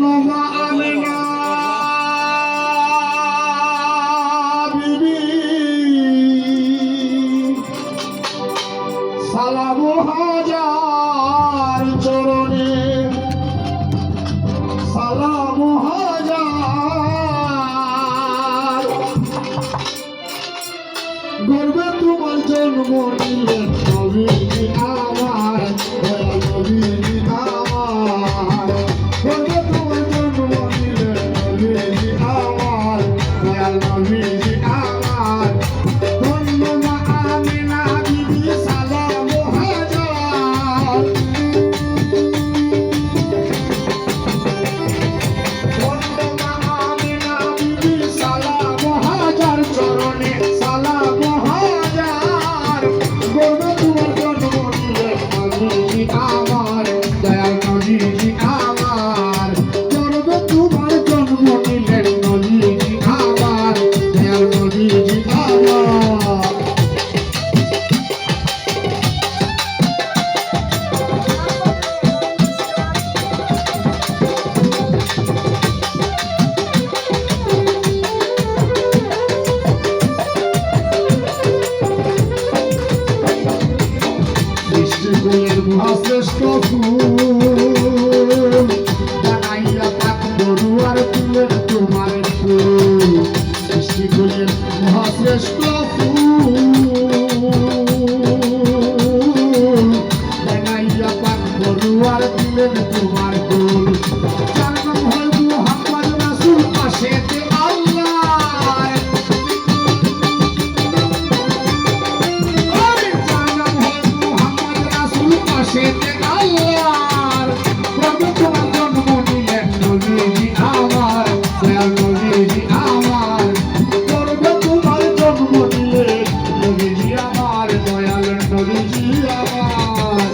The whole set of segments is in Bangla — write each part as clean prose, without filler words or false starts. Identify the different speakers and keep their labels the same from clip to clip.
Speaker 1: মা আমেনা বিবি সালাম হাজার চরণে সালাম হাজার গর্বে তোমার জন্ম নিলেন নবী আমার নবী আমার গর্বে তোমার জন্ম নিলেন নবী আমার নবী আমার ধন্য মা আমেনা বিবি সালাম হাজার ধন্য মা আমেনা বিবি সালাম হাজার চরণে সালাম হাজার গর্বে তোমার জন্ম নিলেন নবী আমার দয়াল নবী আমার গর্বে তোমার জন্ম নিলেন নবী আমার দয়াল নবী আমার সৃষ্টিকুলের মহাশ্রেষ্ঠ ফুল জানাইয়া পাক বড়ুয়ার ফুলের তোমার ফুল সৃষ্টিকুলের মহাশ্রেষ্ঠ ফুল জানাইয়া পাক বড়ুয়ার ফুলের তোমার ফুল যার নাম হয় মুহাম্মদ রাসূল পাশেতে আল্লাহ পাশেতে আল্লাহর গর্বে তোমার জন্ম নিলেন নবীজি আমার দয়াল নবীজি আমার গর্বে তোমার জন্ম নিলেন নবীজি আমার দয়াল নবীজি আমার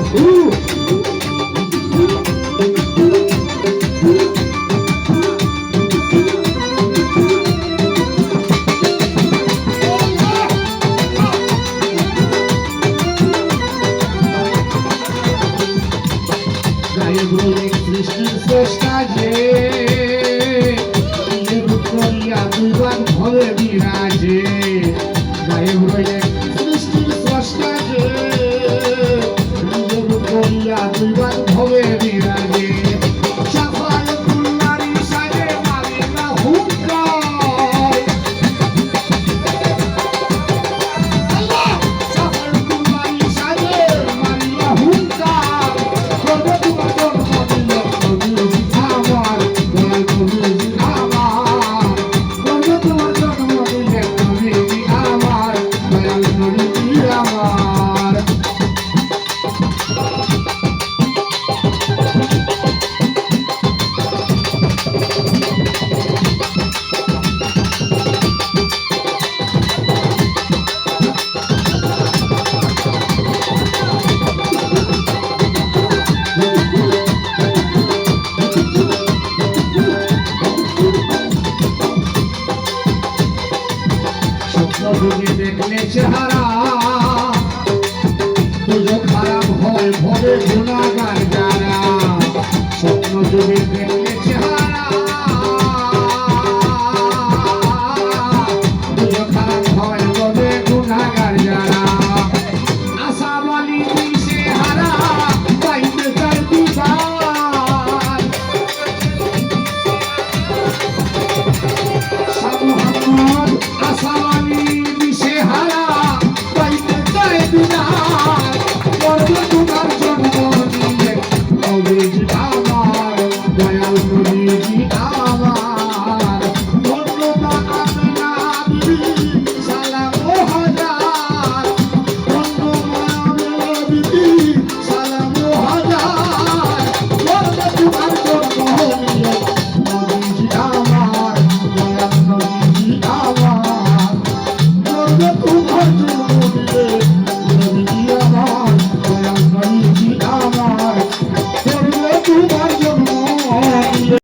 Speaker 1: সৃষ্টির স্রষ্টা যে করিয়া দুইবার ভবে বিরাজে গায়েব রইলেন সৃষ্টির স্রষ্টা যে করিয়া দুইবার ভবে বিরাজে সাফায়াতুল্লাহর সাজে মারিনা হুঙ্কার আল্লাহ সাফায়াতুল্লাহর সাজে মারিনা হুঙ্কার গর্বে তোমার জন্ম নিলেন নবীজি আমার দয়াল নবীজি আমার গর্বে তোমার জন্ম নিলেন নবীজি আমার দয়াল নবীজি আমার স্বপ্ন যদি দেখলে চেহারা